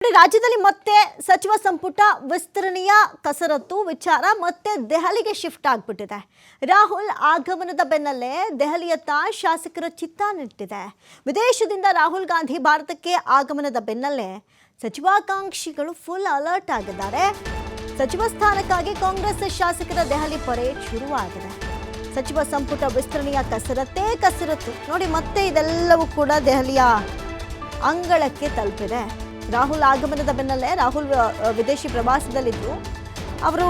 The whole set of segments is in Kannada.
ರಾಜ್ಯದಲ್ಲಿ ಮತ್ತೆ ಸಚಿವ ಸಂಪುಟ ವಿಸ್ತರಣೆಯ ಕಸರತ್ತು ವಿಚಾರ ಮತ್ತೆ ದೆಹಲಿಗೆ ಶಿಫ್ಟ್ ಆಗಿಬಿಟ್ಟಿದೆ. ರಾಹುಲ್ ಆಗಮನದ ಬೆನ್ನಲ್ಲೇ ದೆಹಲಿಯತ್ತ ಶಾಸಕರ ಚಿತ್ತ ನೆಟ್ಟಿದೆ. ವಿದೇಶದಿಂದ ರಾಹುಲ್ ಗಾಂಧಿ ಭಾರತಕ್ಕೆ ಆಗಮನದ ಬೆನ್ನಲ್ಲೇ ಸಚಿವಾಕಾಂಕ್ಷಿಗಳು ಫುಲ್ ಅಲರ್ಟ್ ಆಗಿದ್ದಾರೆ. ಸಚಿವ ಸ್ಥಾನಕ್ಕಾಗಿ ಕಾಂಗ್ರೆಸ್ ಶಾಸಕರ ದೆಹಲಿ ಪರೇಡ್ ಶುರುವಾಗಿದೆ. ಸಚಿವ ಸಂಪುಟ ವಿಸ್ತರಣೆಯ ಕಸರತ್ತು ನೋಡಿ, ಮತ್ತೆ ಇದೆಲ್ಲವೂ ಕೂಡ ದೆಹಲಿಯ ಅಂಗಳಕ್ಕೆ ತಲುಪಿದೆ. ರಾಹುಲ್ ಆಗಮನದ ಬೆನ್ನಲ್ಲೇ ರಾಹುಲ್ ವಿದೇಶಿ ಪ್ರವಾಸದಲ್ಲಿದ್ದು ಅವರು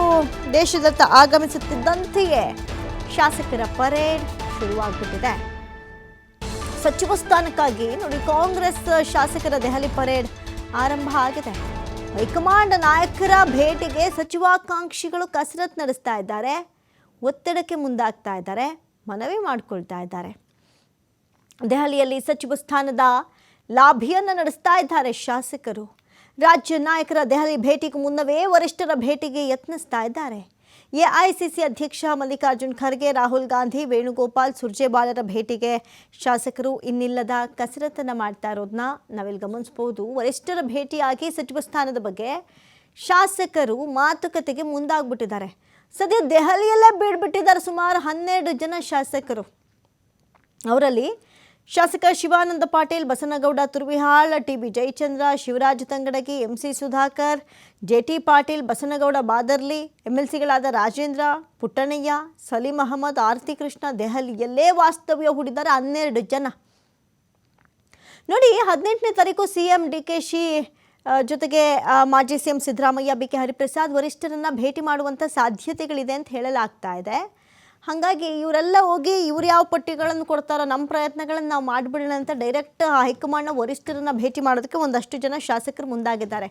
ದೇಶದತ್ತ ಆಗಮಿಸುತ್ತಿದ್ದಂತೆಯೇ ಶಾಸಕರ ಪರೇಡ್ ಶುರುವಾಗ್ಬಿಟ್ಟಿದೆ. ಸಚಿವ ಸ್ಥಾನಕ್ಕಾಗಿ ನೋಡಿ ಕಾಂಗ್ರೆಸ್ ಶಾಸಕರ ದೆಹಲಿ ಪರೇಡ್ ಆರಂಭ ಆಗಿದೆ. ಹೈಕಮಾಂಡ್ ನಾಯಕರ ಭೇಟಿಗೆ ಸಚಿವಾಕಾಂಕ್ಷಿಗಳು ಕಸರತ್ತು ನಡೆಸ್ತಾ ಇದ್ದಾರೆ, ಒತ್ತಡಕ್ಕೆ ಮುಂದಾಗ್ತಾ ಇದ್ದಾರೆ, ಮನವಿ ಮಾಡಿಕೊಳ್ತಾ ಇದ್ದಾರೆ. ದೆಹಲಿಯಲ್ಲಿ ಸಚಿವ ಸ್ಥಾನದ ಲಾಭಿಯನ್ನು ನಡೆಸ್ತಾ ಇದ್ದಾರೆ ಶಾಸಕರು. ರಾಜ್ಯ ನಾಯಕರ ದೆಹಲಿ ಭೇಟಿಗೂ ಮುನ್ನವೇ ವರಿಷ್ಠರ ಭೇಟಿಗೆ ಯತ್ನಿಸ್ತಾ ಇದ್ದಾರೆ. ಎಐಸಿಸಿ ಅಧ್ಯಕ್ಷ ಮಲ್ಲಿಕಾರ್ಜುನ್ ಖರ್ಗೆ, ರಾಹುಲ್ ಗಾಂಧಿ, ವೇಣುಗೋಪಾಲ್, ಸುರ್ಜೇವಾಲರ ಭೇಟಿಗೆ ಶಾಸಕರು ಇನ್ನಿಲ್ಲದ ಕಸರತ್ತನ್ನು ಮಾಡ್ತಾ ಇರೋದನ್ನ ನಾವಿಲ್ಲಿ ಗಮನಿಸಬಹುದು. ವರಿಷ್ಠರ ಭೇಟಿಯಾಗಿ ಸಚಿವ ಸ್ಥಾನದ ಬಗ್ಗೆ ಶಾಸಕರು ಮಾತುಕತೆಗೆ ಮುಂದಾಗ್ಬಿಟ್ಟಿದ್ದಾರೆ. ಸದ್ಯ ದೆಹಲಿಯಲ್ಲೇ ಬೀಡ್ಬಿಟ್ಟಿದ್ದಾರೆ ಸುಮಾರು 12 ಜನ ಶಾಸಕರು. ಅವರಲ್ಲಿ ಶಾಸಕ ಶಿವಾನಂದ ಪಾಟೀಲ್, ಬಸನಗೌಡ ತುರ್ವಿಹಾಳ್, ಟಿ.ಬಿ. ಜಯಚಂದ್ರ, ಶಿವರಾಜ್ ತಂಗಡಗಿ, ಎಂ.ಸಿ. ಸುಧಾಕರ್, ಜೆ.ಟಿ. ಪಾಟೀಲ್, ಬಸನಗೌಡ ಬಾದರ್ಲಿ, ಎಂಎಲ್ಸಿಗಳಾದ ರಾಜೇಂದ್ರ, ಪುಟ್ಟಣಯ್ಯ, ಸಲೀಂ ಅಹಮದ್, ಆರತಿ ಕೃಷ್ಣ ದೆಹಲಿಯಲ್ಲೇ ವಾಸ್ತವ್ಯ ಹೂಡಿದ್ದಾರೆ. 12 ಜನ ನೋಡಿ. 18ನೇ ತಾರೀಕು ಸಿಎಂ ಡಿಕೆಶಿ ಜೊತೆಗೆ ಮಾಜಿ ಸಿಎಂ ಸಿದ್ದರಾಮಯ್ಯ, ಬಿ.ಕೆ. ಹರಿಪ್ರಸಾದ್ ವರಿಷ್ಠರನ್ನ ಭೇಟಿ ಮಾಡುವಂಥ ಸಾಧ್ಯತೆಗಳಿದೆ ಅಂತ ಹೇಳಲಾಗ್ತಾ ಇದೆ. ಹಾಗಾಗಿ ಇವರೆಲ್ಲ ಹೋಗಿ ಇವ್ರು ಯಾವ ಪಟ್ಟಿಗಳನ್ನು ಕೊಡ್ತಾರೋ ನಮ್ಮ ಪ್ರಯತ್ನಗಳನ್ನು ನಾವು ಮಾಡಿಬಿಡೋಣ ಅಂತ ಡೈರೆಕ್ಟ್ ಹೈಕಮಾಂಡ್ನ ವರಿಷ್ಠರನ್ನ ಭೇಟಿ ಮಾಡೋದಕ್ಕೆ ಒಂದಷ್ಟು ಜನ ಶಾಸಕರು ಮುಂದಾಗಿದ್ದಾರೆ.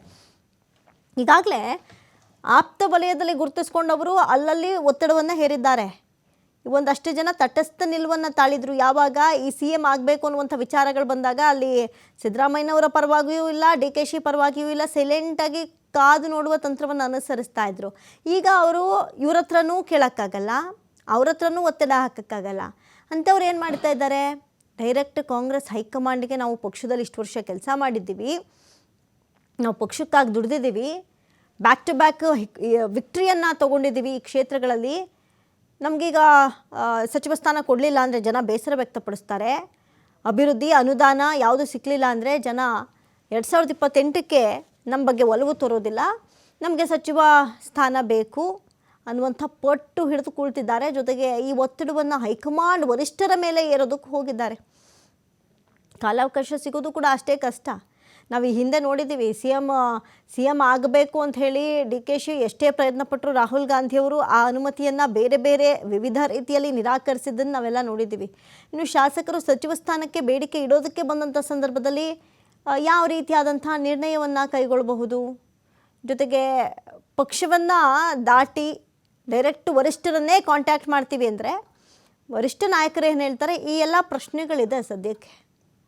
ಈಗಾಗಲೇ ಆಪ್ತ ವಲಯದಲ್ಲಿ ಗುರುತಿಸ್ಕೊಂಡವರು ಅಲ್ಲಲ್ಲಿ ಒತ್ತಡವನ್ನು ಹೇರಿದ್ದಾರೆ. ಒಂದಷ್ಟು ಜನ ತಟಸ್ಥ ನಿಲುವನ್ನು ತಾಳಿದ್ರು. ಯಾವಾಗ ಈ ಸಿ ಎಂ ಆಗಬೇಕು ಅನ್ನುವಂಥ ವಿಚಾರಗಳು ಬಂದಾಗ ಅಲ್ಲಿ ಸಿದ್ದರಾಮಯ್ಯನವರ ಪರವಾಗಿಯೂ ಇಲ್ಲ, ಡಿ ಕೆ ಶಿ ಪರವಾಗಿಯೂ ಇಲ್ಲ, ಸೈಲೆಂಟಾಗಿ ಕಾದು ನೋಡುವ ತಂತ್ರವನ್ನು ಅನುಸರಿಸ್ತಾ ಇದ್ರು. ಈಗ ಅವರು ಇವ್ರ ಹತ್ರನೂ ಕೇಳೋಕ್ಕಾಗಲ್ಲ, ಅವ್ರ ಹತ್ರನೂ ಒತ್ತಡ ಹಾಕೋಕ್ಕಾಗಲ್ಲ ಅಂಥವ್ರು ಏನು ಮಾಡ್ತಾ ಇದ್ದಾರೆ, ಡೈರೆಕ್ಟ್ ಕಾಂಗ್ರೆಸ್ ಹೈಕಮಾಂಡ್ಗೆ ನಾವು ಪಕ್ಷದಲ್ಲಿ ಇಷ್ಟು ವರ್ಷ ಕೆಲಸ ಮಾಡಿದ್ದೀವಿ, ನಾವು ಪಕ್ಷಕ್ಕಾಗಿ ದುಡಿದಿದ್ದೀವಿ, ಬ್ಯಾಕ್ ಟು ಬ್ಯಾಕ್ ವಿಕ್ಟ್ರಿಯನ್ನು ತೊಗೊಂಡಿದ್ದೀವಿ ಈ ಕ್ಷೇತ್ರಗಳಲ್ಲಿ, ನಮಗೀಗ ಸಚಿವ ಸ್ಥಾನ ಕೊಡಲಿಲ್ಲ ಅಂದರೆ ಜನ ಬೇಸರ ವ್ಯಕ್ತಪಡಿಸ್ತಾರೆ, ಅಭಿವೃದ್ಧಿ ಅನುದಾನ ಯಾವುದು ಸಿಕ್ಕಲಿಲ್ಲ ಅಂದರೆ ಜನ 2028ಕ್ಕೆ ನಮ್ಮ ಬಗ್ಗೆ ಒಲವು ತೋರೋದಿಲ್ಲ, ನಮಗೆ ಸಚಿವ ಸ್ಥಾನ ಬೇಕು ಅನ್ನುವಂಥ ಪಟ್ಟು ಹಿಡಿದು ಕುಳಿತಿದ್ದಾರೆ. ಜೊತೆಗೆ ಈ ಒತ್ತಡವನ್ನು ಹೈಕಮಾಂಡ್ ವರಿಷ್ಠರ ಮೇಲೆ ಏರೋದಕ್ಕೆ ಹೋಗಿದ್ದಾರೆ. ಕಾಲಾವಕಾಶ ಸಿಗೋದು ಕೂಡ ಅಷ್ಟೇ ಕಷ್ಟ. ನಾವು ಈ ಹಿಂದೆ ನೋಡಿದ್ದೀವಿ, ಸಿ ಎಂ ಆಗಬೇಕು ಅಂತ ಹೇಳಿ ಡಿ ಕೆ ಶಿ ಎಷ್ಟೇ ಪ್ರಯತ್ನ ಪಟ್ಟರು ರಾಹುಲ್ ಗಾಂಧಿಯವರು ಆ ಅನುಮತಿಯನ್ನು ಬೇರೆ ವಿವಿಧ ರೀತಿಯಲ್ಲಿ ನಿರಾಕರಿಸಿದ್ದನ್ನು ನಾವೆಲ್ಲ ನೋಡಿದ್ದೀವಿ. ಇನ್ನು ಶಾಸಕರು ಸಚಿವ ಸ್ಥಾನಕ್ಕೆ ಬೇಡಿಕೆ ಇಡೋದಕ್ಕೆ ಬಂದಂಥ ಸಂದರ್ಭದಲ್ಲಿ ಯಾವ ರೀತಿಯಾದಂಥ ನಿರ್ಣಯವನ್ನು ಕೈಗೊಳ್ಳಬಹುದು, ಜೊತೆಗೆ ಪಕ್ಷವನ್ನು ದಾಟಿ ಡೈರೆಕ್ಟ್ ವರಿಷ್ಠರನ್ನೇ ಕಾಂಟ್ಯಾಕ್ಟ್ ಮಾಡ್ತೀವಿ ಅಂದರೆ ವರಿಷ್ಠ ನಾಯಕರು ಏನು ಹೇಳ್ತಾರೆ, ಈ ಎಲ್ಲ ಪ್ರಶ್ನೆಗಳಿದೆ ಸದ್ಯಕ್ಕೆ.